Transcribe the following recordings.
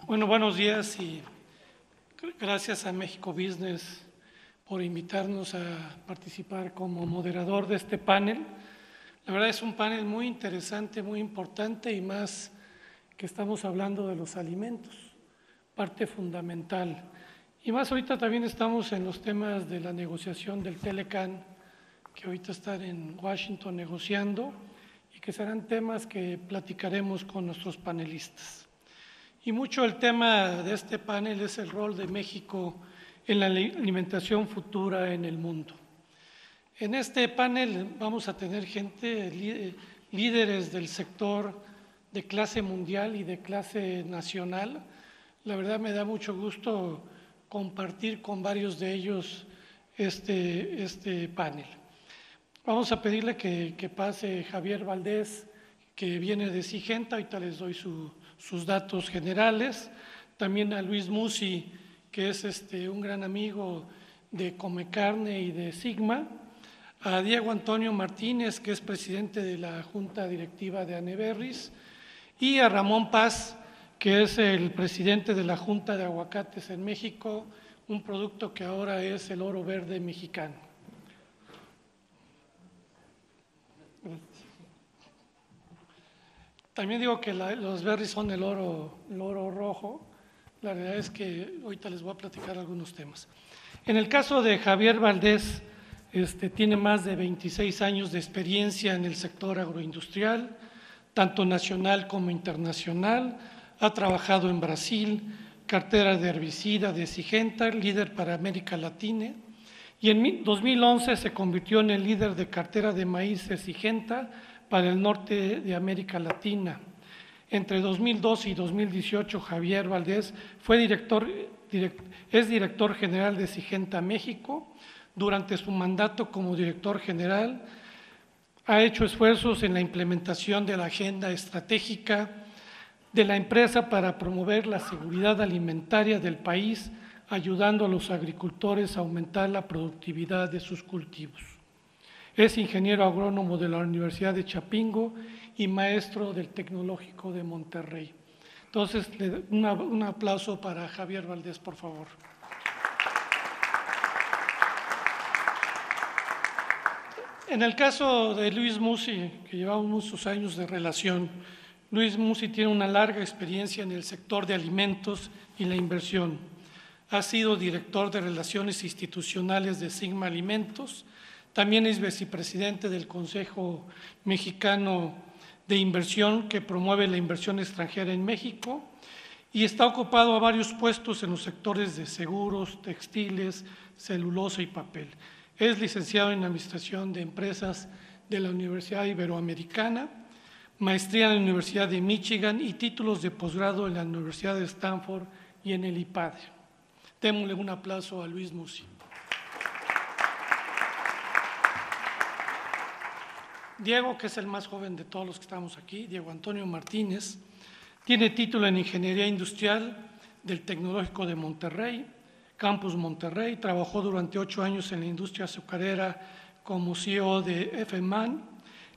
Bueno, buenos días y gracias a México Business por invitarnos a participar como moderador de este panel. La verdad es un panel muy interesante, muy importante y más que estamos hablando de los alimentos, parte fundamental. Y más ahorita también estamos en los temas de la negociación del Telecan, que ahorita están en Washington negociando y que serán temas que platicaremos con nuestros panelistas. Y mucho el tema de este panel es el rol de México en la alimentación futura en el mundo. En este panel vamos a tener gente, líderes del sector de clase mundial y de clase nacional. La verdad me da mucho gusto compartir con varios de ellos este panel. Vamos a pedirle que pase Javier Valdés, que viene de Syngenta, ahorita les doy sus datos generales. También a Luis Musi, que es un gran amigo de Come Carne y de Sigma. A Diego Antonio Martínez, que es presidente de la Junta Directiva de Aneberris. Y a Ramón Paz, que es el presidente de la Junta de Aguacates en México, un producto que ahora es el oro verde mexicano. También digo que los berries son el oro rojo. La verdad es que ahorita les voy a platicar algunos temas. En el caso de Javier Valdés, tiene más de 26 años de experiencia en el sector agroindustrial, tanto nacional como internacional. Ha trabajado en Brasil, cartera de herbicida de Syngenta, líder para América Latina. Y en 2011 se convirtió en el líder de cartera de maíz de Syngenta para el norte de América Latina. Entre 2012 y 2018, Javier Valdés es director general de Syngenta México. Durante su mandato como director general, ha hecho esfuerzos en la implementación de la agenda estratégica de la empresa para promover la seguridad alimentaria del país, ayudando a los agricultores a aumentar la productividad de sus cultivos. Es ingeniero agrónomo de la Universidad de Chapingo y maestro del Tecnológico de Monterrey. Entonces, un aplauso para Javier Valdés, por favor. En el caso de Luis Musi, que llevamos muchos años de relación, Luis Musi tiene una larga experiencia en el sector de alimentos y la inversión. Ha sido director de Relaciones Institucionales de Sigma Alimentos. También es vicepresidente del Consejo Mexicano de Inversión, que promueve la inversión extranjera en México, y está ocupado a varios puestos en los sectores de seguros, textiles, celulosa y papel. Es licenciado en Administración de Empresas de la Universidad Iberoamericana, maestría en la Universidad de Michigan y títulos de posgrado en la Universidad de Stanford y en el IPADE. Démosle un aplauso a Luis Musi. Diego, que es el más joven de todos los que estamos aquí, Diego Antonio Martínez, tiene título en Ingeniería Industrial del Tecnológico de Monterrey, Campus Monterrey. Trabajó durante 8 años en la industria azucarera como CEO de FMAN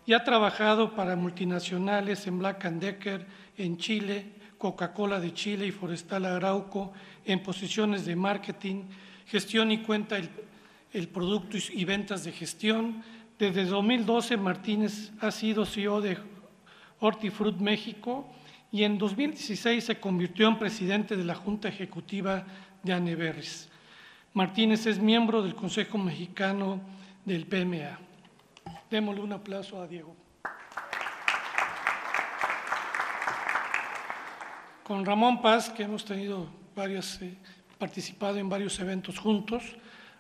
y ha trabajado para multinacionales en Black & Decker en Chile, Coca-Cola de Chile y Forestal Arauco en posiciones de marketing, gestión y cuenta el producto y ventas de gestión. Desde 2012, Martínez ha sido CEO de Hortifruit México y en 2016 se convirtió en presidente de la Junta Ejecutiva de Aneberris. Martínez es miembro del Consejo Mexicano del PMA. Démosle un aplauso a Diego. Con Ramón Paz, que hemos tenido participado en varios eventos juntos,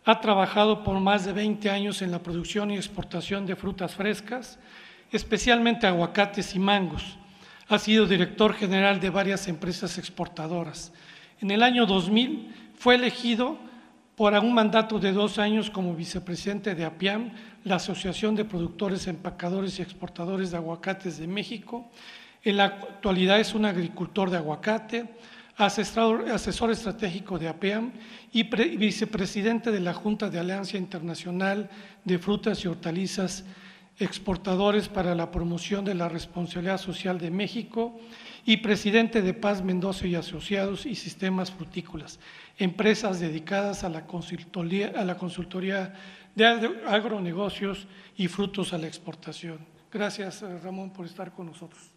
ha trabajado por más de 20 años en la producción y exportación de frutas frescas, especialmente aguacates y mangos. Ha sido director general de varias empresas exportadoras. En el año 2000 fue elegido por un mandato de 2 años como vicepresidente de APIAM, la Asociación de Productores, Empacadores y Exportadores de Aguacates de México. En la actualidad es un agricultor de aguacate, asesor estratégico de APIAM y vicepresidente de la Junta de Alianza Internacional de Frutas y Hortalizas Exportadores para la Promoción de la Responsabilidad Social de México y presidente de Paz Mendoza y Asociados y Sistemas Frutícolas, empresas dedicadas a la consultoría de agronegocios y frutos a la exportación. Gracias, Ramón, por estar con nosotros.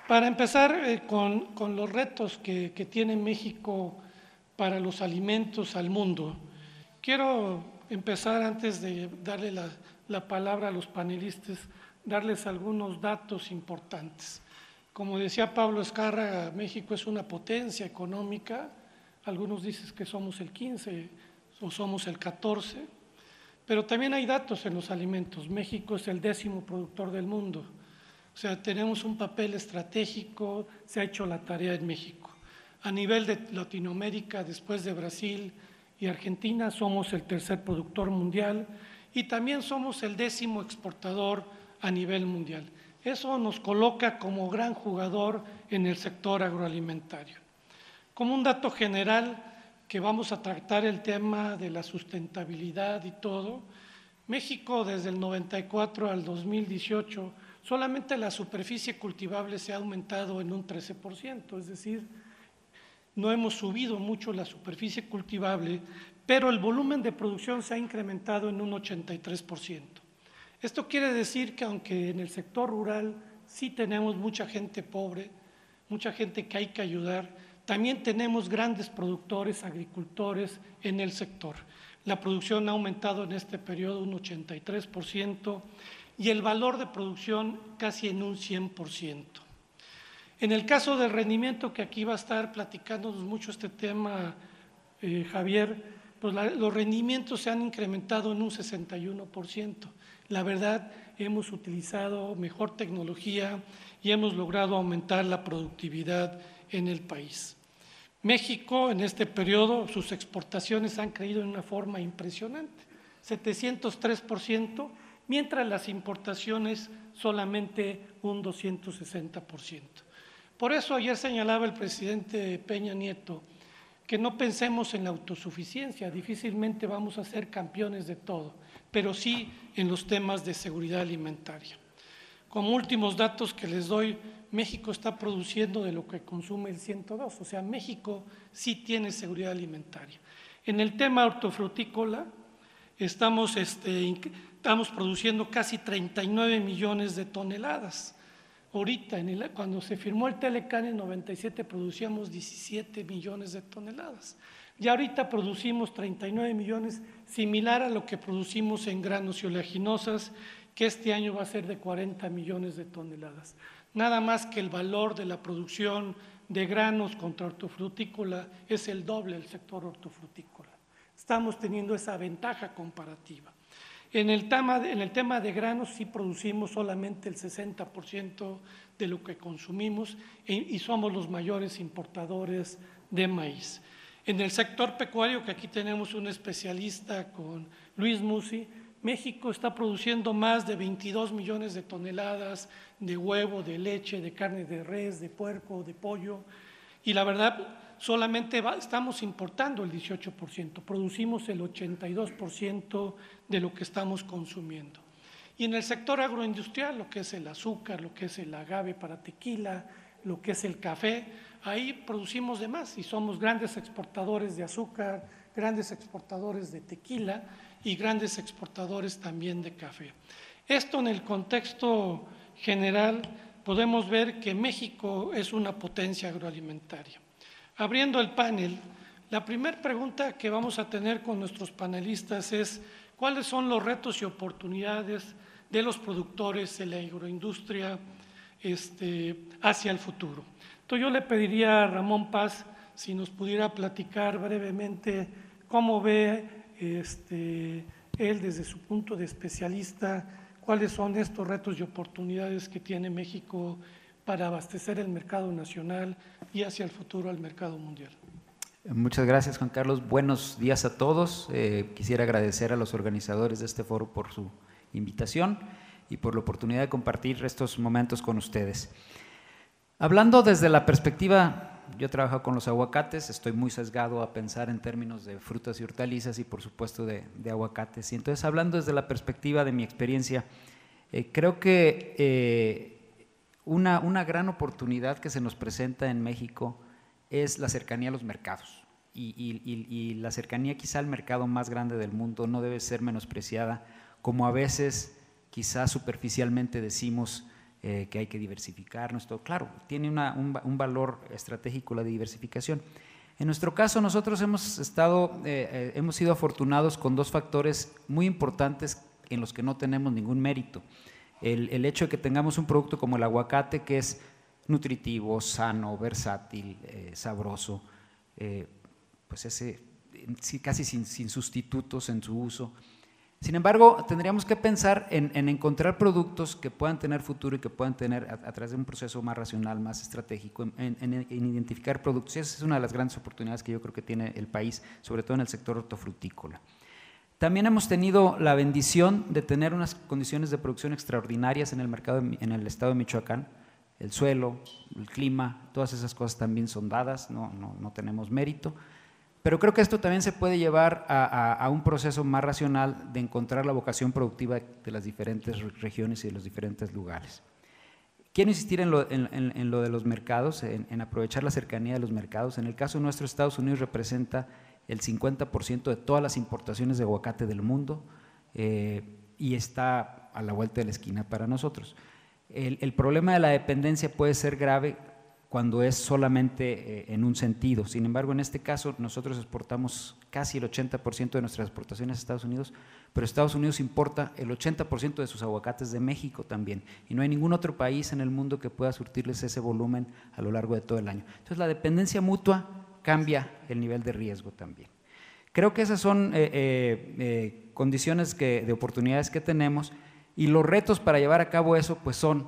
Para empezar con los retos que tiene México para los alimentos al mundo, quiero empezar, antes de darle la palabra a los panelistas, darles algunos datos importantes. Como decía Pablo Escarra, México es una potencia económica, algunos dicen que somos el 15 o somos el 14, pero también hay datos en los alimentos. México es el 10º productor del mundo, o sea, tenemos un papel estratégico, se ha hecho la tarea en México. A nivel de Latinoamérica, después de Brasil y Argentina, somos el 3er productor mundial y también somos el 10º exportador a nivel mundial. Eso nos coloca como gran jugador en el sector agroalimentario. Como un dato general, que vamos a tratar el tema de la sustentabilidad y todo, México desde el 94 al 2018, solamente la superficie cultivable se ha aumentado en un 13%, es decir, no hemos subido mucho la superficie cultivable, pero el volumen de producción se ha incrementado en un 83%. Esto quiere decir que aunque en el sector rural sí tenemos mucha gente pobre, mucha gente que hay que ayudar, también tenemos grandes productores, agricultores en el sector. La producción ha aumentado en este periodo un 83% y el valor de producción casi en un 100%. En el caso del rendimiento, que aquí va a estar platicándonos mucho este tema Javier, pues los rendimientos se han incrementado en un 61%. La verdad, hemos utilizado mejor tecnología y hemos logrado aumentar la productividad en el país. México, en este periodo, sus exportaciones han crecido de una forma impresionante, 703%, mientras las importaciones solamente un 260%. Por eso ayer señalaba el presidente Peña Nieto que no pensemos en la autosuficiencia, difícilmente vamos a ser campeones de todo, pero sí en los temas de seguridad alimentaria. Como últimos datos que les doy, México está produciendo de lo que consume el 102, o sea, México sí tiene seguridad alimentaria. En el tema hortofrutícola, estamos produciendo casi 39 millones de toneladas. Ahorita, cuando se firmó el Telecán en 97, producíamos 17 millones de toneladas. Ya ahorita producimos 39 millones, similar a lo que producimos en granos y oleaginosas, que este año va a ser de 40 millones de toneladas. Nada más que el valor de la producción de granos contra hortofrutícola es el doble del sector hortofrutícola. Estamos teniendo esa ventaja comparativa. En el tema de granos sí producimos solamente el 60% de lo que consumimos y somos los mayores importadores de maíz. En el sector pecuario, que aquí tenemos un especialista con Luis Musi, México está produciendo más de 22 millones de toneladas de huevo, de leche, de carne de res, de puerco, de pollo, y la verdad solamente estamos importando el 18%, producimos el 82% de lo que estamos consumiendo. Y en el sector agroindustrial, lo que es el azúcar, lo que es el agave para tequila, lo que es el café, ahí producimos de más y somos grandes exportadores de azúcar, grandes exportadores de tequila y grandes exportadores también de café. Esto en el contexto general podemos ver que México es una potencia agroalimentaria. Abriendo el panel, la primera pregunta que vamos a tener con nuestros panelistas es ¿cuáles son los retos y oportunidades de los productores de la agroindustria hacia el futuro? Entonces yo le pediría a Ramón Paz si nos pudiera platicar brevemente cómo ve él desde su punto de especialista, cuáles son estos retos y oportunidades que tiene México para abastecer el mercado nacional y hacia el futuro al mercado mundial. Muchas gracias, Juan Carlos. Buenos días a todos. Quisiera agradecer a los organizadores de este foro por su invitación y por la oportunidad de compartir estos momentos con ustedes. Hablando desde la perspectiva yo trabajo con los aguacates, estoy muy sesgado a pensar en términos de frutas y hortalizas y por supuesto de aguacates. Y entonces, hablando desde la perspectiva de mi experiencia, creo que una gran oportunidad que se nos presenta en México es la cercanía a los mercados. Y la cercanía quizá al mercado más grande del mundo no debe ser menospreciada, como a veces quizá superficialmente decimos que hay que diversificarnos. Todo. Claro, tiene un valor estratégico la diversificación. En nuestro caso, nosotros hemos sido afortunados con dos factores muy importantes en los que no tenemos ningún mérito. El hecho de que tengamos un producto como el aguacate, que es nutritivo, sano, versátil, sabroso, pues casi sin sustitutos en su uso. Sin embargo, tendríamos que pensar en encontrar productos que puedan tener futuro y que puedan tener, a través de un proceso más racional, más estratégico, en identificar productos. Y esa es una de las grandes oportunidades que yo creo que tiene el país, sobre todo en el sector hortofrutícola. También hemos tenido la bendición de tener unas condiciones de producción extraordinarias en el mercado, en el estado de Michoacán. El suelo, el clima, todas esas cosas también son dadas, no tenemos mérito. Pero creo que esto también se puede llevar a un proceso más racional de encontrar la vocación productiva de las diferentes regiones y de los diferentes lugares. Quiero insistir en lo de los mercados, en aprovechar la cercanía de los mercados. En el caso nuestro, Estados Unidos representa el 50% de todas las importaciones de aguacate del mundo y está a la vuelta de la esquina para nosotros. El problema de la dependencia puede ser grave cuando es solamente en un sentido. Sin embargo, en este caso nosotros exportamos casi el 80% de nuestras exportaciones a Estados Unidos, pero Estados Unidos importa el 80% de sus aguacates de México también, y no hay ningún otro país en el mundo que pueda surtirles ese volumen a lo largo de todo el año. Entonces, la dependencia mutua cambia el nivel de riesgo también. Creo que esas son condiciones de oportunidades que tenemos, y los retos para llevar a cabo eso pues son,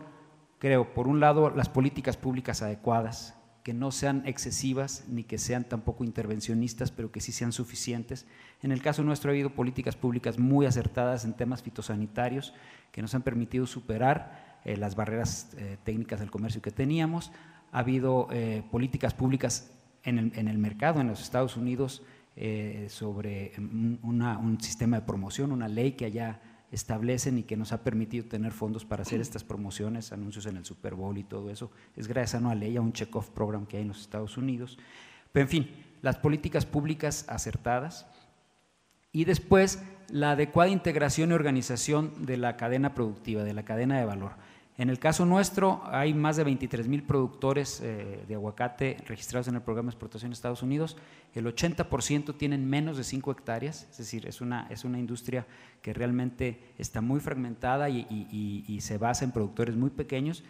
creo, por un lado, las políticas públicas adecuadas, que no sean excesivas ni que sean tampoco intervencionistas, pero que sí sean suficientes. En el caso nuestro ha habido políticas públicas muy acertadas en temas fitosanitarios que nos han permitido superar las barreras técnicas del comercio que teníamos. Ha habido políticas públicas en el mercado, en los Estados Unidos, sobre un sistema de promoción, una ley que allá establecen y que nos ha permitido tener fondos para hacer estas promociones, anuncios en el Super Bowl y todo eso. Es gracias a una ley, a un check-off program que hay en los Estados Unidos. Pero en fin, las políticas públicas acertadas, y después la adecuada integración y organización de la cadena productiva, de la cadena de valor. En el caso nuestro hay más de 23,000 productores de aguacate registrados en el programa de exportación de Estados Unidos. El 80% tienen menos de 5 hectáreas, es decir, es una industria que realmente está muy fragmentada y se basa en productores muy pequeños,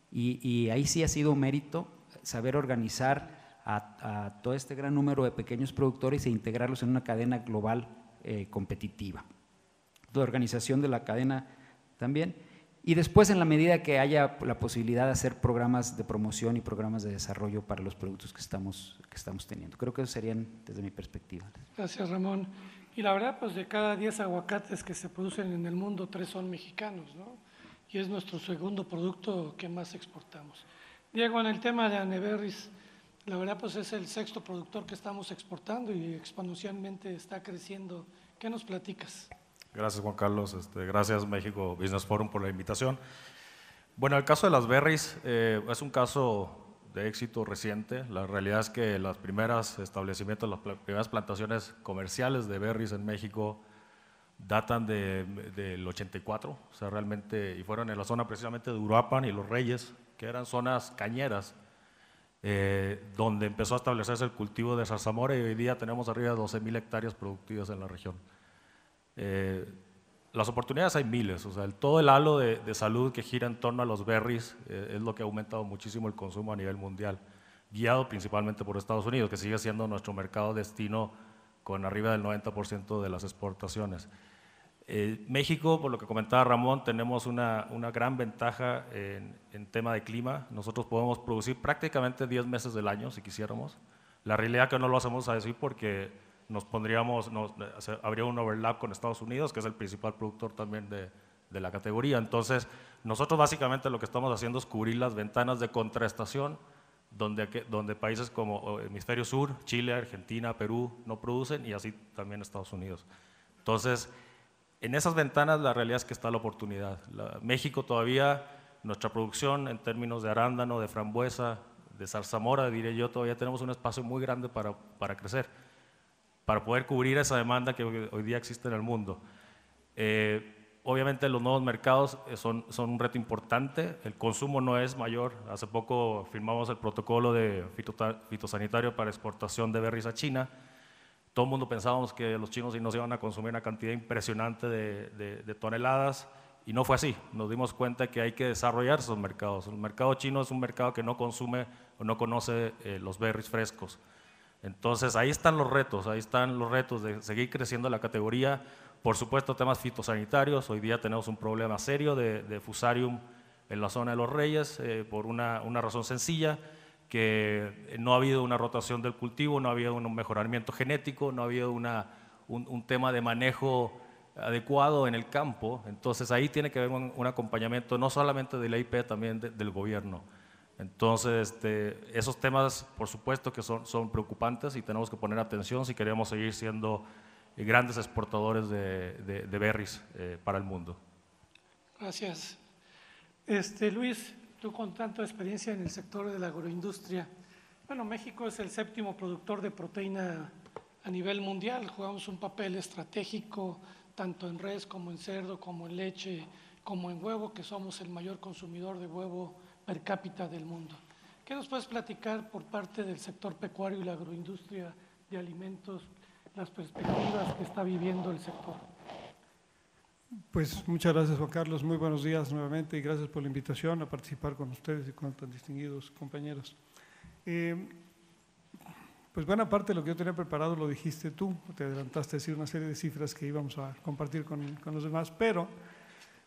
y ahí sí ha sido un mérito saber organizar a todo este gran número de pequeños productores e integrarlos en una cadena global competitiva. La organización de la cadena también. Y después, en la medida que haya la posibilidad de hacer programas de promoción y programas de desarrollo para los productos que estamos teniendo. Creo que esos serían desde mi perspectiva. Gracias, Ramón. Y la verdad, pues de cada 10 aguacates que se producen en el mundo, 3 son mexicanos, ¿no? Y es nuestro segundo producto que más exportamos. Diego, en el tema de Aneberries, la verdad, pues es el 6º productor que estamos exportando y exponencialmente está creciendo. ¿Qué nos platicas? Gracias, Juan Carlos. Gracias, México Business Forum, por la invitación. Bueno, el caso de las berries es un caso de éxito reciente. La realidad es que los primeros establecimientos, las primeras plantaciones comerciales de berries en México datan del 84, o sea, realmente, y fueron en la zona precisamente de Uruapan y Los Reyes, que eran zonas cañeras, donde empezó a establecerse el cultivo de zarzamora, y hoy día tenemos arriba de 12,000 hectáreas productivas en la región. Las oportunidades hay miles, o sea, todo el halo de salud que gira en torno a los berries es lo que ha aumentado muchísimo el consumo a nivel mundial, guiado principalmente por Estados Unidos, que sigue siendo nuestro mercado destino con arriba del 90% de las exportaciones. México, por lo que comentaba Ramón, tenemos una gran ventaja en tema de clima. Nosotros podemos producir prácticamente 10 meses del año si quisiéramos. La realidad es que no lo hacemos así porque habría un overlap con Estados Unidos, que es el principal productor también de la categoría. Entonces, nosotros básicamente lo que estamos haciendo es cubrir las ventanas de contraestación donde países como Hemisferio Sur, Chile, Argentina, Perú no producen, y así también Estados Unidos. Entonces, en esas ventanas la realidad es que está la oportunidad. México todavía, nuestra producción en términos de arándano, de frambuesa, de zarzamora, diré yo, todavía tenemos un espacio muy grande para crecer, para poder cubrir esa demanda que hoy día existe en el mundo. Obviamente los nuevos mercados son un reto importante, el consumo no es mayor. Hace poco firmamos el protocolo de fitosanitario para exportación de berries a China. Todo el mundo pensábamos que los chinos nos iban a consumir una cantidad impresionante de toneladas, y no fue así. Nos dimos cuenta que hay que desarrollar esos mercados. El mercado chino es un mercado que no consume o no conoce los berries frescos. Entonces ahí están los retos de seguir creciendo la categoría. Por supuesto, temas fitosanitarios. Hoy día tenemos un problema serio de Fusarium en la zona de Los Reyes, por una razón sencilla, que no ha habido una rotación del cultivo, no ha habido un mejoramiento genético, no ha habido un tema de manejo adecuado en el campo. Entonces ahí tiene que haber un acompañamiento no solamente de la IP, también del gobierno. Entonces esos temas por supuesto que son preocupantes, y tenemos que poner atención si queremos seguir siendo grandes exportadores de berries para el mundo. Gracias. Luis, tú con tanta experiencia en el sector de la agroindustria, bueno, México es el 7º productor de proteína a nivel mundial. Jugamos un papel estratégico tanto en res como en cerdo, como en leche, como en huevo, que somos el mayor consumidor de huevo per cápita del mundo. ¿Qué nos puedes platicar por parte del sector pecuario y la agroindustria de alimentos, las perspectivas que está viviendo el sector? Pues muchas gracias, Juan Carlos. Muy buenos días nuevamente y gracias por la invitación a participar con ustedes y con tan distinguidos compañeros. Pues buena parte de lo que yo tenía preparado lo dijiste tú, te adelantaste a decir una serie de cifras que íbamos a compartir con los demás, pero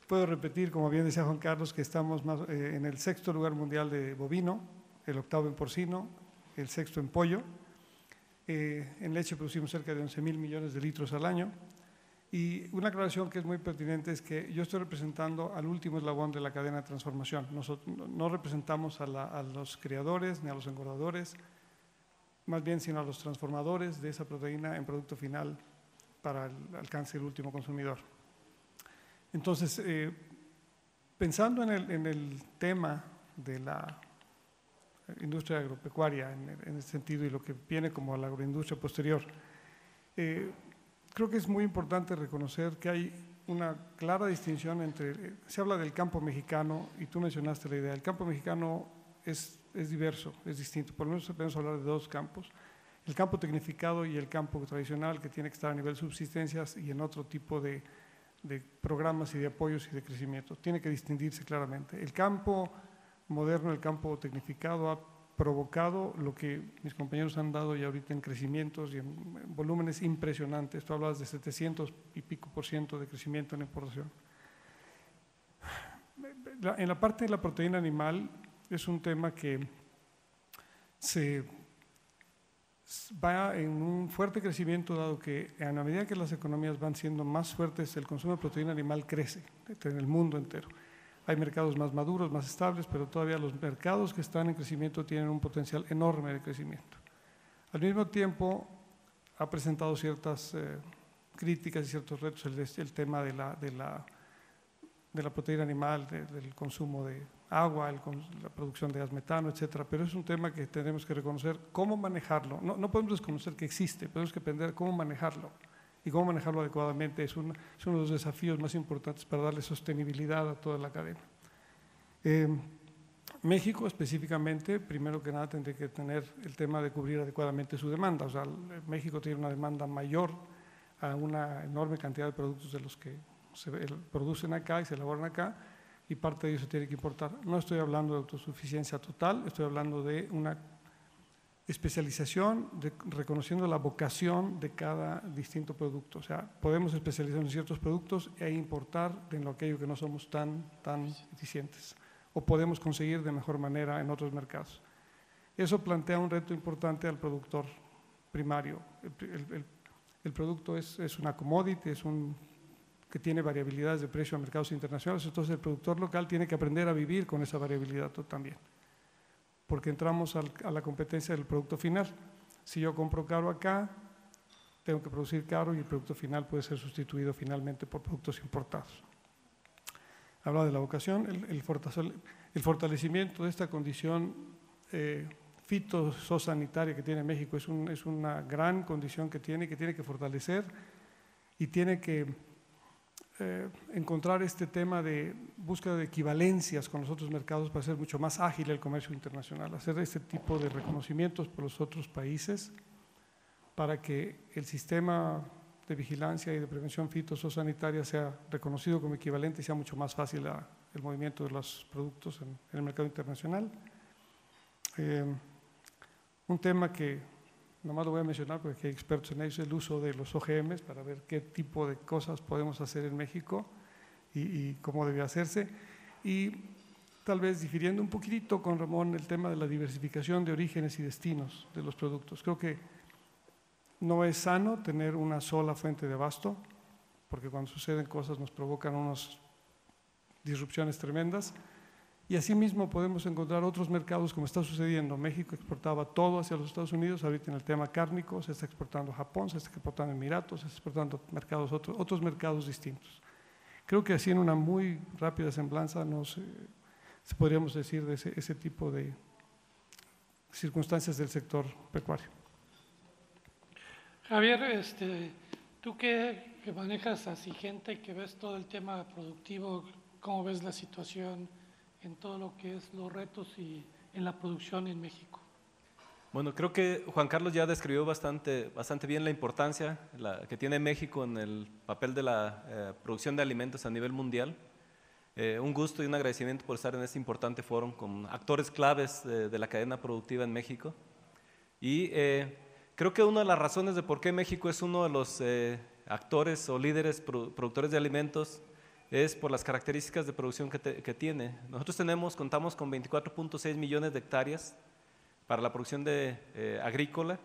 puedo repetir, como bien decía Juan Carlos, que estamos en el 6º lugar mundial de bovino, el 8º en porcino, el 6º en pollo. En leche producimos cerca de 11.000 millones de litros al año. Y una aclaración que es muy pertinente es que yo estoy representando al último eslabón de la cadena de transformación. Nosotros no representamos a los criadores ni a los engordadores, más bien sino a los transformadores de esa proteína en producto final para el alcance del último consumidor. Entonces, pensando en el tema de la industria agropecuaria en ese sentido y lo que viene como la agroindustria posterior, creo que es muy importante reconocer que hay una clara distinción entre, se habla del campo mexicano y tú mencionaste la idea, el campo mexicano es diverso, es distinto, por lo menos podemos hablar de dos campos, el campo tecnificado y el campo tradicional, que tiene que estar a nivel subsistencias y en otro tipo de programas y de apoyos y de crecimiento, tiene que distinguirse claramente. El campo moderno, el campo tecnificado ha provocado lo que mis compañeros han dado ya ahorita en crecimientos y en volúmenes impresionantes. Tú hablabas de 700 y pico % de crecimiento en importación. En la parte de la proteína animal es un tema que se va en un fuerte crecimiento, dado que a la medida que las economías van siendo más fuertes, el consumo de proteína animal crece en el mundo entero. Hay mercados más maduros, más estables, pero todavía los mercados que están en crecimiento tienen un potencial enorme de crecimiento. Al mismo tiempo, ha presentado ciertas críticas y ciertos retos el tema de la proteína animal, del consumo de agua, la producción de gas metano, etcétera. Pero es un tema que tenemos que reconocer cómo manejarlo. No podemos desconocer que existe, tenemos que aprender cómo manejarlo. Y cómo manejarlo adecuadamente es uno de los desafíos más importantes para darle sostenibilidad a toda la cadena. México específicamente, primero que nada, tendría que tener el tema de cubrir adecuadamente su demanda. O sea, México tiene una demanda mayor a una enorme cantidad de productos de los que se producen acá y se elaboran acá, y parte de ello se tiene que importar. No estoy hablando de autosuficiencia total, estoy hablando de una especialización, reconociendo la vocación de cada distinto producto. O sea, podemos especializarnos en ciertos productos e importar de aquello que no somos tan eficientes, o podemos conseguir de mejor manera en otros mercados. Eso plantea un reto importante al productor primario. El producto es una commodity, que tiene variabilidades de precio a mercados internacionales, entonces el productor local tiene que aprender a vivir con esa variabilidad también. porque entramos a la competencia del producto final. Si yo compro caro acá, tengo que producir caro y el producto final puede ser sustituido finalmente por productos importados. Habla de la vocación, el fortalecimiento de esta condición fitosanitaria que tiene México es una gran condición que tiene que fortalecer y tiene que encontrar este tema de búsqueda de equivalencias con los otros mercados para hacer mucho más ágil el comercio internacional, hacer este tipo de reconocimientos por los otros países para que el sistema de vigilancia y de prevención fitosanitaria sea reconocido como equivalente y sea mucho más fácil el movimiento de los productos en el mercado internacional. Un tema que nomás lo voy a mencionar porque hay expertos en ello, es el uso de los OGMs para ver qué tipo de cosas podemos hacer en México y cómo debe hacerse. Y tal vez difiriendo un poquitito con Ramón el tema de la diversificación de orígenes y destinos de los productos. Creo que no es sano tener una sola fuente de abasto, porque cuando suceden cosas nos provocan unas disrupciones tremendas. Y asimismo podemos encontrar otros mercados como está sucediendo. México exportaba todo hacia los Estados Unidos, ahorita en el tema cárnico se está exportando a Japón, se está exportando a Emiratos, se está exportando a otros mercados distintos. Creo que así en una muy rápida semblanza se podríamos decir de ese tipo de circunstancias del sector pecuario. Javier, tú que manejas a Sygenta y que ves todo el tema productivo, ¿cómo ves la situación en todo lo que es los retos y en la producción en México? Bueno, creo que Juan Carlos ya describió bastante bien la importancia que tiene México en el papel de la producción de alimentos a nivel mundial. Un gusto y un agradecimiento por estar en este importante foro con actores claves de la cadena productiva en México. Y creo que una de las razones de por qué México es uno de los actores o líderes productores de alimentos es por las características de producción que tiene. Nosotros contamos con 24.6 millones de hectáreas para la producción agrícola.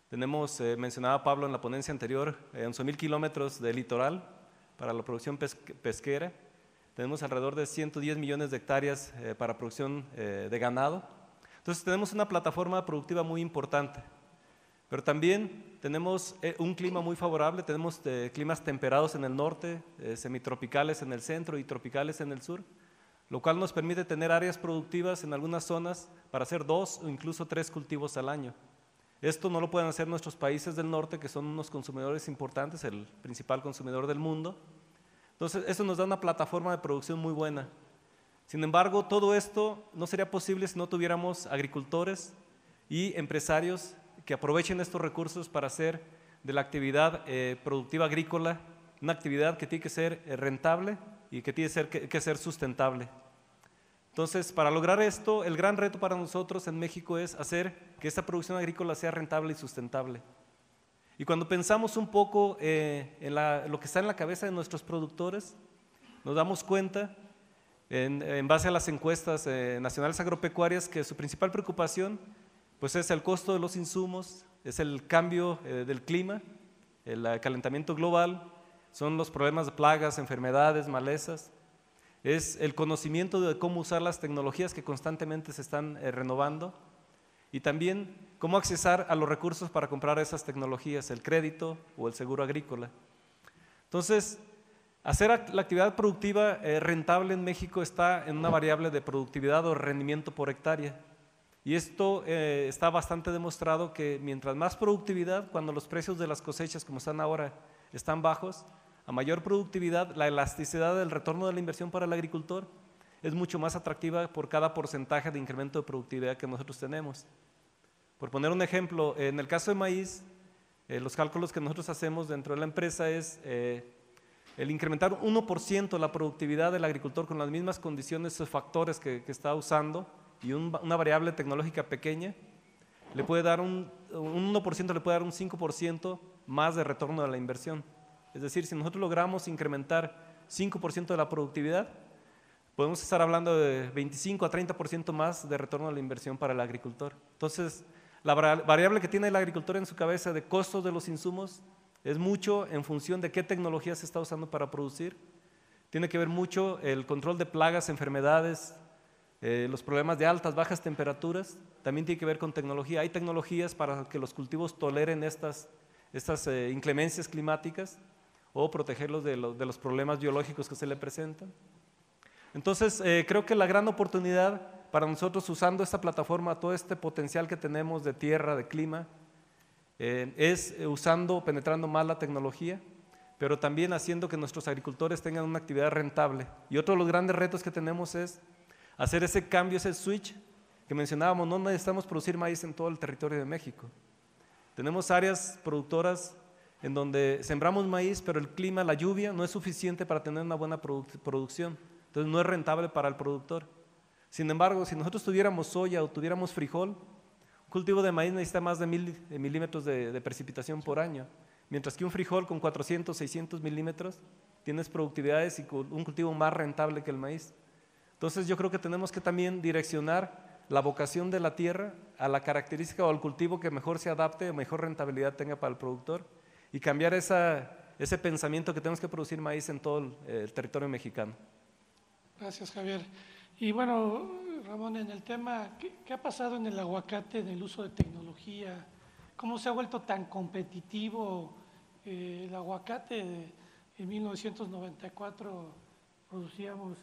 Tenemos, mencionaba Pablo en la ponencia anterior, 11,000 kilómetros de litoral para la producción pesquera. Tenemos alrededor de 110 millones de hectáreas para producción de ganado. Entonces tenemos una plataforma productiva muy importante. Pero también tenemos un clima muy favorable, tenemos climas temperados en el norte, semitropicales en el centro y tropicales en el sur, lo cual nos permite tener áreas productivas en algunas zonas para hacer 2 o incluso 3 cultivos al año. Esto no lo pueden hacer nuestros países del norte, que son unos consumidores importantes, el principal consumidor del mundo. Entonces, eso nos da una plataforma de producción muy buena. Sin embargo, todo esto no sería posible si no tuviéramos agricultores y empresarios que aprovechen estos recursos para hacer de la actividad productiva agrícola una actividad que tiene que ser rentable y que tiene que ser sustentable. Entonces, para lograr esto, el gran reto para nosotros en México es hacer que esta producción agrícola sea rentable y sustentable. Y cuando pensamos un poco en lo que está en la cabeza de nuestros productores, nos damos cuenta, en base a las encuestas nacionales agropecuarias, que su principal preocupación pues es el costo de los insumos, es el cambio del clima, el calentamiento global, son los problemas de plagas, enfermedades, malezas, es el conocimiento de cómo usar las tecnologías que constantemente se están renovando y también cómo accesar a los recursos para comprar esas tecnologías, el crédito o el seguro agrícola. Entonces, hacer la actividad productiva rentable en México está en una variable de productividad o rendimiento por hectárea. Y esto está bastante demostrado que mientras más productividad, cuando los precios de las cosechas como están ahora están bajos, a mayor productividad, la elasticidad del retorno de la inversión para el agricultor es mucho más atractiva por cada porcentaje de incremento de productividad que nosotros tenemos. Por poner un ejemplo, en el caso de maíz, los cálculos que nosotros hacemos dentro de la empresa es el incrementar 1% la productividad del agricultor con las mismas condiciones o factores que está usando y una variable tecnológica pequeña, le puede dar un 1% le puede dar un 5% más de retorno de la inversión. Es decir, si nosotros logramos incrementar 5% de la productividad, podemos estar hablando de 25 a 30% más de retorno de la inversión para el agricultor. Entonces, la variable que tiene el agricultor en su cabeza de costos de los insumos es mucho en función de qué tecnología se está usando para producir. Tiene que ver mucho el control de plagas, enfermedades, los problemas de altas, bajas temperaturas, también tiene que ver con tecnología. Hay tecnologías para que los cultivos toleren estas inclemencias climáticas o protegerlos de los problemas biológicos que se le presentan. Entonces, creo que la gran oportunidad para nosotros, usando esta plataforma, todo este potencial que tenemos de tierra, de clima, es penetrando más la tecnología, pero también haciendo que nuestros agricultores tengan una actividad rentable. Y otro de los grandes retos que tenemos es hacer ese cambio, ese switch que mencionábamos. No necesitamos producir maíz en todo el territorio de México. Tenemos áreas productoras en donde sembramos maíz, pero el clima, la lluvia, no es suficiente para tener una buena producción. Entonces no es rentable para el productor. Sin embargo, si nosotros tuviéramos soya o tuviéramos frijol, un cultivo de maíz necesita más de 1000 milímetros de precipitación por año, mientras que un frijol con 400, 600 milímetros tienes productividades y un cultivo más rentable que el maíz. Entonces yo creo que tenemos que también direccionar la vocación de la tierra a la característica o al cultivo que mejor se adapte, mejor rentabilidad tenga para el productor, y cambiar ese pensamiento que tenemos que producir maíz en todo el territorio mexicano. Gracias, Javier. Y bueno, Ramón, en el tema, ¿qué ha pasado en el aguacate, en el uso de tecnología? ¿Cómo se ha vuelto tan competitivo el aguacate? En 1994 producíamos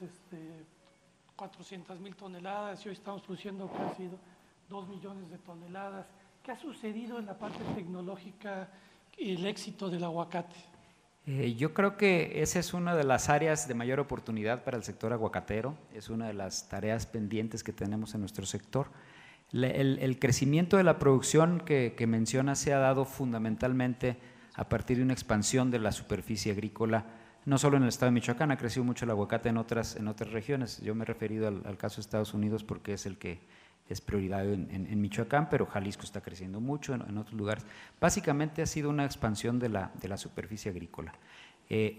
400,000 toneladas y hoy estamos produciendo casi 2 millones de toneladas. ¿Qué ha sucedido en la parte tecnológica y el éxito del aguacate? Yo creo que esa es una de las áreas de mayor oportunidad para el sector aguacatero, es una de las tareas pendientes que tenemos en nuestro sector. El crecimiento de la producción que mencionas se ha dado fundamentalmente a partir de una expansión de la superficie agrícola, no solo en el estado de Michoacán, ha crecido mucho el aguacate en otras regiones. Yo me he referido al caso de Estados Unidos porque es el que es prioritario en Michoacán, pero Jalisco está creciendo mucho en otros lugares. Básicamente ha sido una expansión de la superficie agrícola.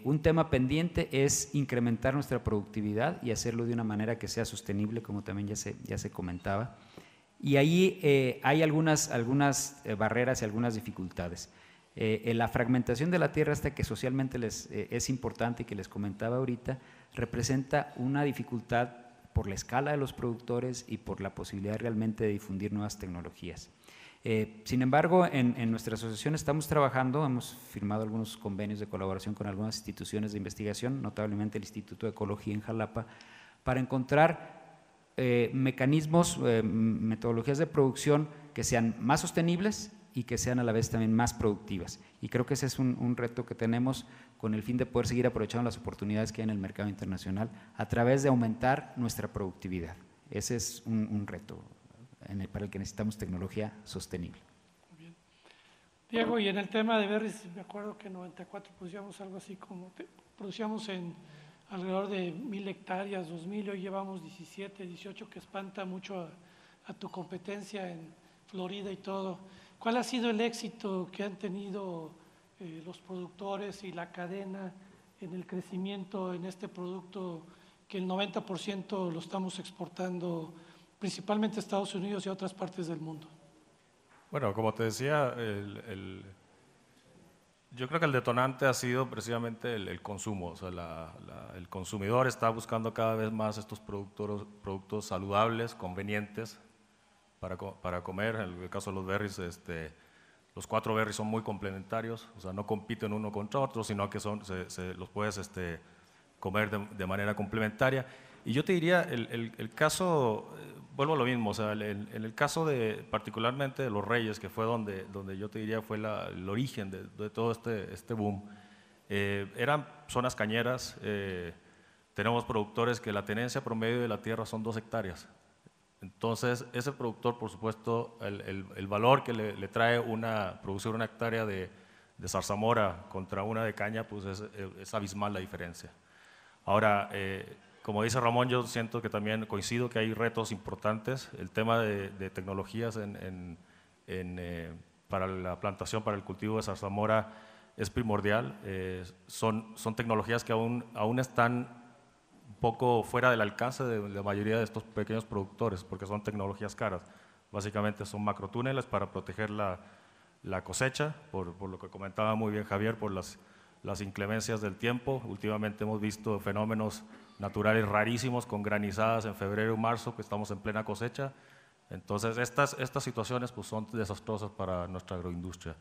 Un tema pendiente es incrementar nuestra productividad y hacerlo de una manera que sea sostenible, como también ya se comentaba. Y ahí hay algunas barreras y algunas dificultades. La fragmentación de la tierra, hasta que socialmente es importante y que les comentaba ahorita, representa una dificultad por la escala de los productores y por la posibilidad realmente de difundir nuevas tecnologías. Sin embargo, en nuestra asociación estamos trabajando, hemos firmado algunos convenios de colaboración con algunas instituciones de investigación, notablemente el Instituto de Ecología en Jalapa, para encontrar mecanismos, metodologías de producción que sean más sostenibles y que sean a la vez también más productivas. Y creo que ese es un reto que tenemos con el fin de poder seguir aprovechando las oportunidades que hay en el mercado internacional a través de aumentar nuestra productividad. Ese es un reto para el que necesitamos tecnología sostenible. Muy bien. Diego, y en el tema de berries, me acuerdo que en 94 producíamos algo así como, producíamos en alrededor de 1000 hectáreas, 2000, hoy llevamos 17, 18, que espanta mucho a tu competencia en Florida y todo. ¿Cuál ha sido el éxito que han tenido los productores y la cadena en el crecimiento en este producto que el 90% lo estamos exportando principalmente a Estados Unidos y a otras partes del mundo? Bueno, como te decía, yo creo que el detonante ha sido precisamente el consumo. O sea, el consumidor está buscando cada vez más estos productos saludables, convenientes para comer. En el caso de los berries, los 4 berries son muy complementarios, o sea, no compiten uno contra otro, sino que los puedes comer de manera complementaria. Y yo te diría, el caso, vuelvo a lo mismo, o sea, en el caso particularmente de los Reyes, que fue donde yo te diría fue el origen de todo este boom, eran zonas cañeras, tenemos productores que la tenencia promedio de la tierra son 2 hectáreas. Entonces, ese productor, por supuesto, el valor que le trae producir 1 hectárea de zarzamora contra una de caña, pues es abismal la diferencia. Ahora, como dice Ramón, yo siento que también coincido que hay retos importantes. El tema de tecnologías para la plantación, para el cultivo de zarzamora es primordial. Son tecnologías que aún están poco fuera del alcance de la mayoría de estos pequeños productores, porque son tecnologías caras. Básicamente son macrotúneles para proteger la cosecha, por lo que comentaba muy bien Javier, por las las inclemencias del tiempo. Últimamente hemos visto fenómenos naturales rarísimos con granizadas en febrero y marzo, que estamos en plena cosecha. Entonces, estas situaciones pues, son desastrosas para nuestra agroindustria.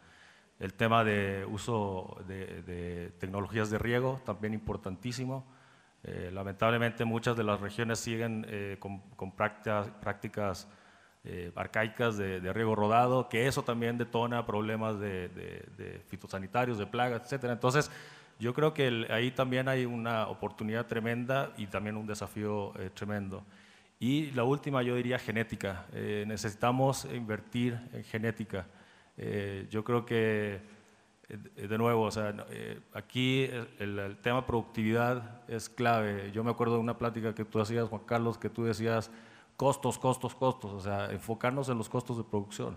El tema de uso de tecnologías de riego, también importantísimo. Lamentablemente, muchas de las regiones siguen con prácticas arcaicas de riego rodado, que eso también detona problemas de fitosanitarios, de plagas, etc. Entonces, yo creo que ahí también hay una oportunidad tremenda y también un desafío tremendo. Y la última, yo diría genética. Necesitamos invertir en genética. Yo creo que, de nuevo, o sea, aquí el tema productividad es clave. Yo me acuerdo de una plática que tú hacías, Juan Carlos, que tú decías costos, o sea, enfocarnos en los costos de producción.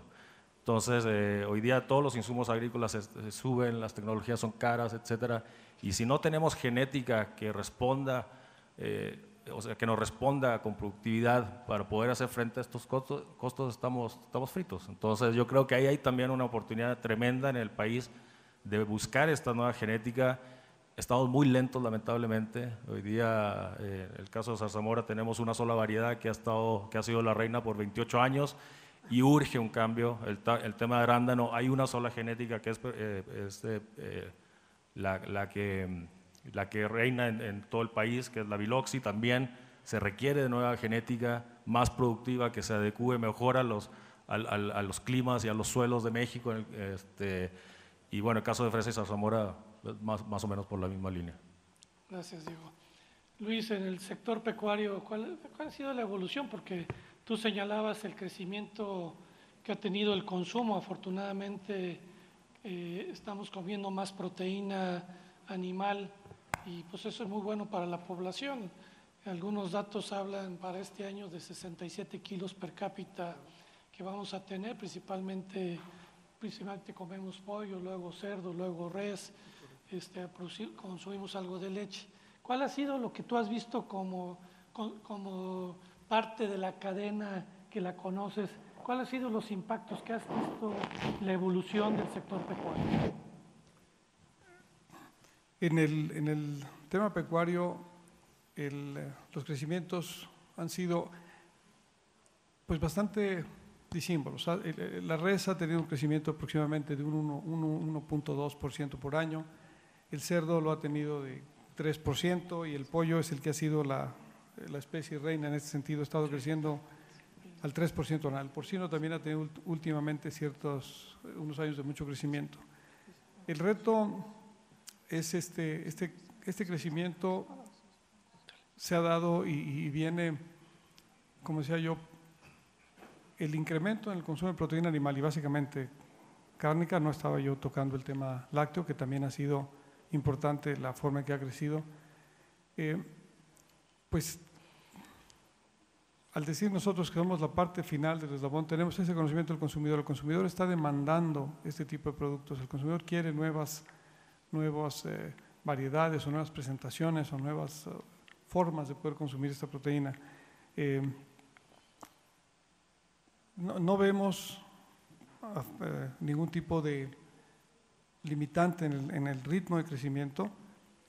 Entonces, hoy día todos los insumos agrícolas se suben, las tecnologías son caras, etcétera. Y si no tenemos genética que responda, o sea, que nos responda con productividad para poder hacer frente a estos costos estamos fritos. Entonces, yo creo que ahí hay también una oportunidad tremenda en el país de buscar esta nueva genética. Estamos muy lentos, lamentablemente. Hoy día, en el caso de Zarzamora, tenemos una sola variedad que ha sido la reina por 28 años y urge un cambio. El tema de arándano, hay una sola genética que es la que reina en todo el país, que es la Biloxi. También se requiere de nueva genética más productiva que se adecue mejor a los climas y a los suelos de México. Y bueno, el caso de fresa y zarzamora, más o menos por la misma línea. Gracias, Diego. Luis, en el sector pecuario, ¿cuál ha sido la evolución? Porque tú señalabas el crecimiento que ha tenido el consumo. Afortunadamente, estamos comiendo más proteína animal y pues eso es muy bueno para la población. Algunos datos hablan para este año de 67 kilos per cápita que vamos a tener, principalmente comemos pollo, luego cerdo, luego res, consumimos algo de leche. ¿Cuál ha sido lo que tú has visto como parte de la cadena que la conoces? ¿Cuáles han sido los impactos que has visto, la evolución del sector pecuario? En el tema pecuario, los crecimientos han sido pues bastante disímbolos. La res ha tenido un crecimiento aproximadamente de un 1.2% por año, el cerdo lo ha tenido de 3% y el pollo es el que ha sido la especie reina en este sentido, ha estado creciendo al 3% anual. El porcino también ha tenido últimamente unos años de mucho crecimiento. El reto es este crecimiento se ha dado y viene, como decía yo, el incremento en el consumo de proteína animal y básicamente cárnica. No estaba yo tocando el tema lácteo, que también ha sido importante la forma en que ha crecido. Pues al decir nosotros que somos la parte final del eslabón, tenemos ese conocimiento del consumidor. El consumidor está demandando este tipo de productos. El consumidor quiere nuevas variedades o nuevas presentaciones o nuevas formas de poder consumir esta proteína. No vemos ningún tipo de limitante en el ritmo de crecimiento.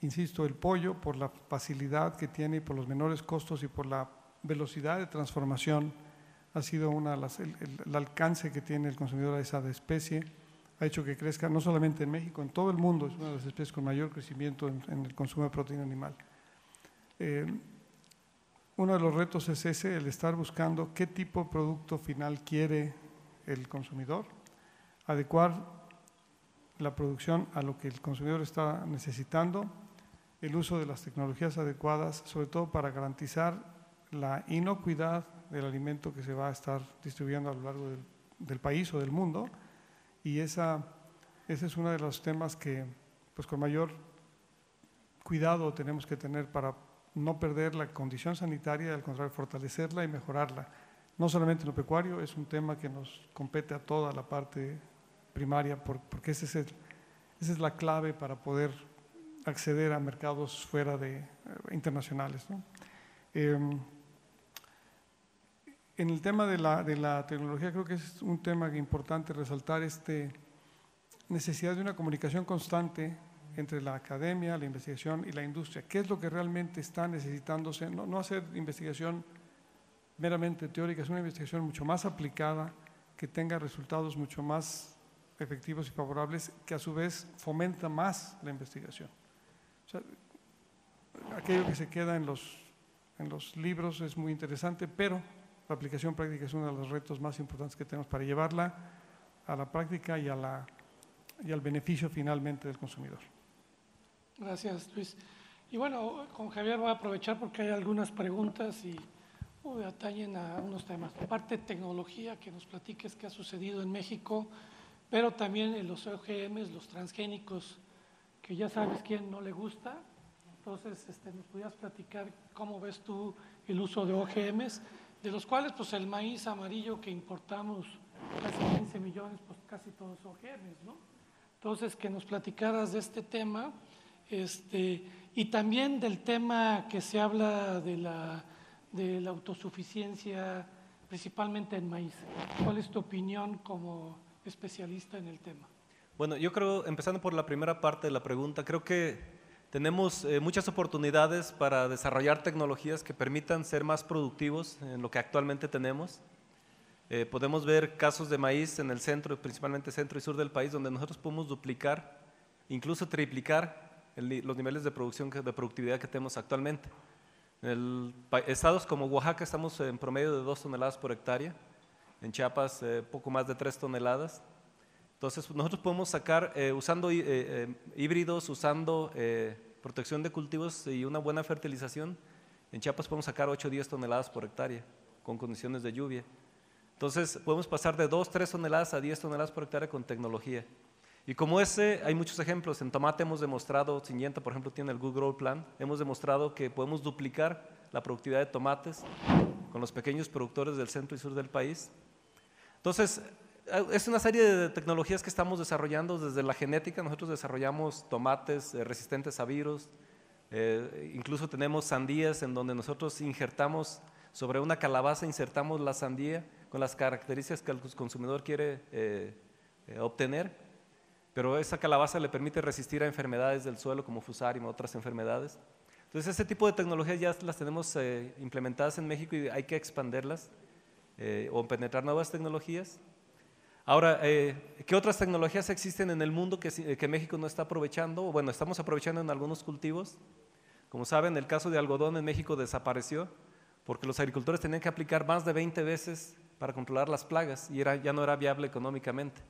Insisto, el pollo, por la facilidad que tiene y por los menores costos y por la velocidad de transformación, ha sido el alcance que tiene el consumidor a esa especie, ha hecho que crezca no solamente en México, en todo el mundo. Es una de las especies con mayor crecimiento en el consumo de proteína animal. Uno de los retos es ese, el estar buscando qué tipo de producto final quiere el consumidor, adecuar la producción a lo que el consumidor está necesitando, el uso de las tecnologías adecuadas, sobre todo para garantizar la inocuidad del alimento que se va a estar distribuyendo a lo largo del país o del mundo. Y ese es uno de los temas que pues con mayor cuidado tenemos que tener para no perder la condición sanitaria, al contrario, fortalecerla y mejorarla. No solamente en lo pecuario, es un tema que nos compete a toda la parte primaria, porque esa es la clave para poder acceder a mercados fuera internacionales, ¿no? En el tema de la tecnología, creo que es un tema importante resaltar necesidad de una comunicación constante entre la academia, la investigación y la industria. ¿Qué es lo que realmente está necesitándose? No hacer investigación meramente teórica, es una investigación mucho más aplicada, que tenga resultados mucho más efectivos y favorables, que a su vez fomenta más la investigación. O sea, aquello que se queda en los libros es muy interesante, pero la aplicación práctica es uno de los retos más importantes que tenemos para llevarla a la práctica y al beneficio finalmente del consumidor. Gracias, Luis. Y bueno, con Javier voy a aprovechar porque hay algunas preguntas y atañen a unos temas. Parte de tecnología, que nos platiques qué ha sucedido en México, pero también en los OGMs, los transgénicos, que ya sabes quién no le gusta. Entonces, ¿nos pudieras platicar cómo ves tú el uso de OGMs? De los cuales, pues el maíz amarillo que importamos, casi 15 millones, pues casi todos OGMs, ¿no? Entonces, que nos platicaras de este tema, y también del tema que se habla de la autosuficiencia, principalmente en maíz. ¿Cuál es tu opinión como especialista en el tema? Bueno, yo creo, empezando por la primera parte de la pregunta, creo que tenemos muchas oportunidades para desarrollar tecnologías que permitan ser más productivos en lo que actualmente tenemos. Podemos ver casos de maíz en el centro, principalmente centro y sur del país, donde nosotros podemos duplicar, incluso triplicar los niveles de productividad que tenemos actualmente. En estados como Oaxaca estamos en promedio de 2 toneladas por hectárea, en Chiapas poco más de 3 toneladas. Entonces nosotros podemos sacar, usando híbridos, usando protección de cultivos y una buena fertilización, en Chiapas podemos sacar 8 o 10 toneladas por hectárea con condiciones de lluvia. Entonces podemos pasar de 2, 3 toneladas a 10 toneladas por hectárea con tecnología. Y como ese, hay muchos ejemplos. En tomate hemos demostrado, Syngenta por ejemplo tiene el Good Growth Plan, hemos demostrado que podemos duplicar la productividad de tomates con los pequeños productores del centro y sur del país. Entonces, es una serie de tecnologías que estamos desarrollando desde la genética. Nosotros desarrollamos tomates resistentes a virus, incluso tenemos sandías en donde nosotros injertamos sobre una calabaza, insertamos la sandía con las características que el consumidor quiere obtener. Pero esa calabaza le permite resistir a enfermedades del suelo como Fusarium o otras enfermedades. Entonces, ese tipo de tecnologías ya las tenemos implementadas en México y hay que expanderlas o penetrar nuevas tecnologías. Ahora, ¿qué otras tecnologías existen en el mundo que México no está aprovechando? Bueno, estamos aprovechando en algunos cultivos. Como saben, el caso de algodón en México desapareció porque los agricultores tenían que aplicar más de 20 veces para controlar las plagas y ya no era viable económicamente.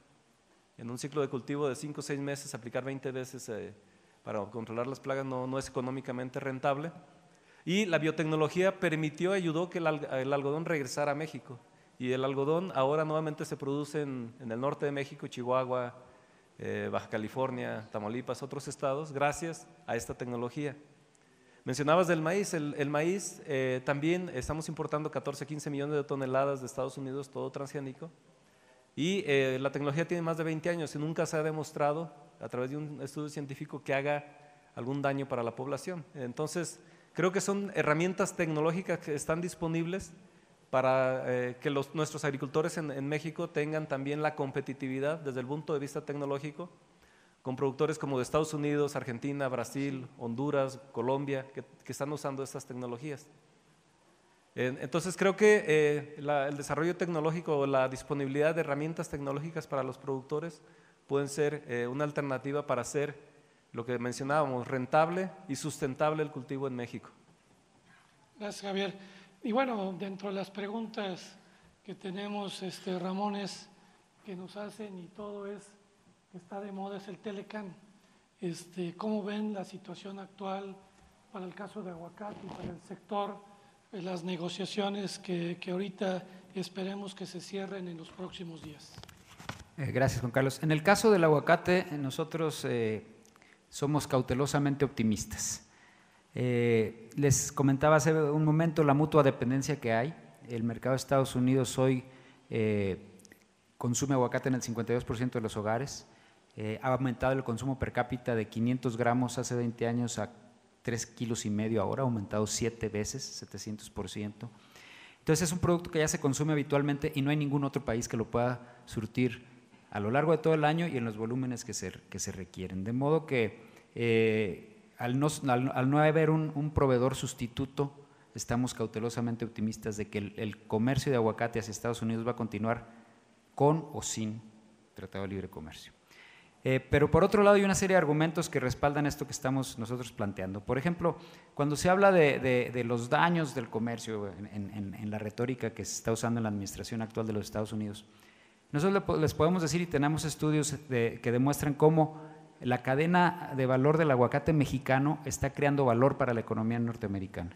En un ciclo de cultivo de 5 o 6 meses, aplicar 20 veces para controlar las plagas no es económicamente rentable. Y la biotecnología ayudó que el algodón regresara a México. Y el algodón ahora nuevamente se produce en el norte de México, Chihuahua, Baja California, Tamaulipas, otros estados, gracias a esta tecnología. Mencionabas del maíz. El maíz también estamos importando 14, 15 millones de toneladas de Estados Unidos, todo transgénico. Y la tecnología tiene más de 20 años y nunca se ha demostrado a través de un estudio científico que haga algún daño para la población. Entonces, creo que son herramientas tecnológicas que están disponibles para que nuestros agricultores en México tengan también la competitividad desde el punto de vista tecnológico con productores como de Estados Unidos, Argentina, Brasil, Honduras, Colombia, que están usando estas tecnologías. Entonces creo que el desarrollo tecnológico o la disponibilidad de herramientas tecnológicas para los productores pueden ser una alternativa para hacer lo que mencionábamos, rentable y sustentable el cultivo en México. Gracias, Javier. Y bueno, dentro de las preguntas que tenemos, Ramones, que nos hacen y todo que está de moda es el Telecan. ¿Cómo ven la situación actual para el caso de aguacate y para el sector? Las negociaciones que ahorita esperemos que se cierren en los próximos días. Gracias, Juan Carlos. En el caso del aguacate, nosotros somos cautelosamente optimistas. Les comentaba hace un momento la mutua dependencia que hay. El mercado de Estados Unidos hoy consume aguacate en el 52% de los hogares. Ha aumentado el consumo per cápita de 500 gramos hace 20 años a 3,5 kilos ahora, ha aumentado 7 veces, 700%. Entonces es un producto que ya se consume habitualmente y no hay ningún otro país que lo pueda surtir a lo largo de todo el año y en los volúmenes que se requieren. De modo que Al no haber un proveedor sustituto, estamos cautelosamente optimistas de que el comercio de aguacate hacia Estados Unidos va a continuar con o sin Tratado de Libre Comercio. Pero por otro lado hay una serie de argumentos que respaldan esto que estamos nosotros planteando. Por ejemplo, cuando se habla de los daños del comercio en la retórica que se está usando en la administración actual de los Estados Unidos, nosotros les podemos decir, y tenemos estudios que demuestran cómo la cadena de valor del aguacate mexicano está creando valor para la economía norteamericana.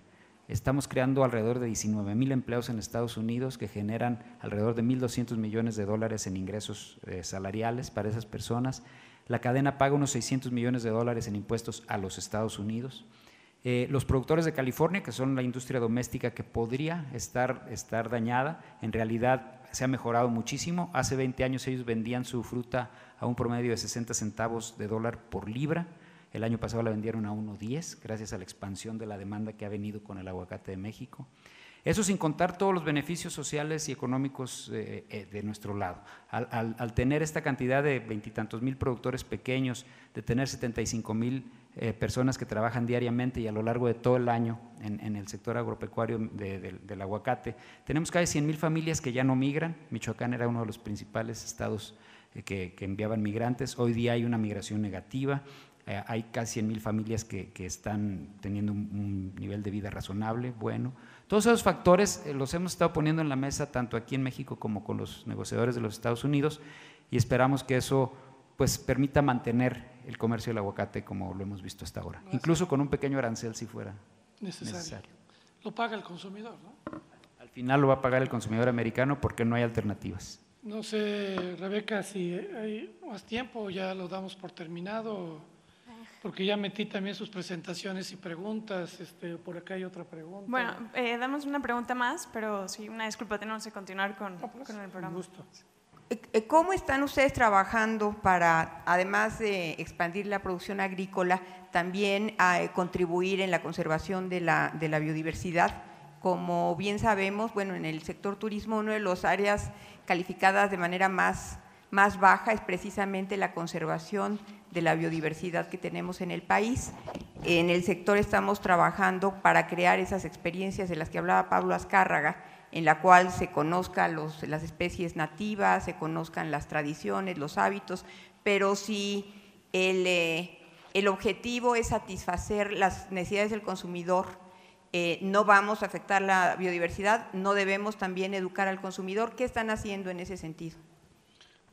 Estamos creando alrededor de 19,000 empleos en Estados Unidos que generan alrededor de $1,200 millones en ingresos salariales para esas personas. La cadena paga unos $600 millones en impuestos a los Estados Unidos. Los productores de California, que son la industria doméstica que podría estar dañada, en realidad se ha mejorado muchísimo. Hace 20 años ellos vendían su fruta a un promedio de 60 centavos de dólar por libra. El año pasado la vendieron a 1.10 gracias a la expansión de la demanda que ha venido con el aguacate de México. Eso sin contar todos los beneficios sociales y económicos de nuestro lado. Al tener esta cantidad de 20 y tantos mil productores pequeños, de tener 75,000 personas que trabajan diariamente y a lo largo de todo el año en el sector agropecuario del aguacate, tenemos casi 100,000 familias que ya no migran. Michoacán era uno de los principales estados que enviaban migrantes. Hoy día hay una migración negativa. Hay casi 100,000 familias que están teniendo un nivel de vida razonable, bueno. Todos esos factores los hemos estado poniendo en la mesa tanto aquí en México como con los negociadores de los Estados Unidos y esperamos que eso pues permita mantener el comercio del aguacate como lo hemos visto hasta ahora, incluso con un pequeño arancel si fuera necesario. Lo paga el consumidor, ¿no? Al final lo va a pagar el consumidor americano porque no hay alternativas. No sé, Rebeca, si hay más tiempo o ya lo damos por terminado, porque ya metí también sus presentaciones y preguntas. Por acá hay otra pregunta. Bueno, damos una pregunta más, pero sí, una disculpa, tenemos que continuar con el programa. Con gusto. ¿Cómo están ustedes trabajando para, además de expandir la producción agrícola, también contribuir en la conservación de la biodiversidad? Como bien sabemos, bueno, en el sector turismo, una de las áreas calificadas de manera más baja es precisamente la conservación de la biodiversidad que tenemos en el país. En el sector estamos trabajando para crear esas experiencias de las que hablaba Pablo Azcárraga, en la cual se conozcan las especies nativas, se conozcan las tradiciones, los hábitos, pero si el objetivo es satisfacer las necesidades del consumidor, no vamos a afectar la biodiversidad, no debemos también educar al consumidor. ¿Qué están haciendo en ese sentido?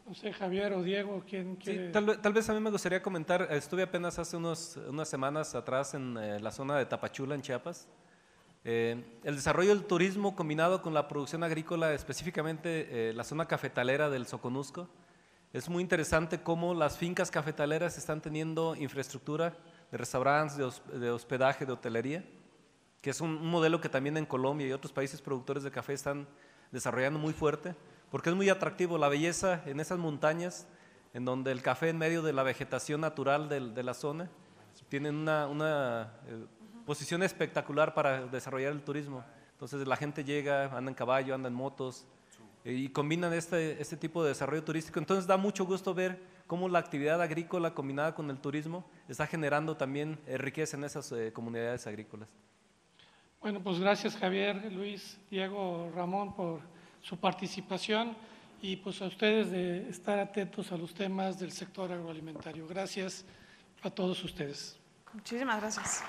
No sé, Javier o Diego, ¿quién quiere? Sí, tal vez a mí me gustaría comentar, estuve apenas hace unas semanas atrás en la zona de Tapachula, en Chiapas. El desarrollo del turismo combinado con la producción agrícola, específicamente la zona cafetalera del Soconusco, es muy interesante cómo las fincas cafetaleras están teniendo infraestructura de restaurantes, de hospedaje, de hotelería, que es un modelo que también en Colombia y otros países productores de café están desarrollando muy fuerte, porque es muy atractivo la belleza en esas montañas, en donde el café en medio de la vegetación natural de la zona, tienen una posición espectacular para desarrollar el turismo. Entonces la gente llega, anda en caballo, anda en motos y combinan este tipo de desarrollo turístico. Entonces da mucho gusto ver cómo la actividad agrícola combinada con el turismo está generando también riqueza en esas comunidades agrícolas. Bueno, pues gracias Javier, Luis, Diego, Ramón por su participación y pues a ustedes de estar atentos a los temas del sector agroalimentario. Gracias a todos ustedes. Muchísimas gracias.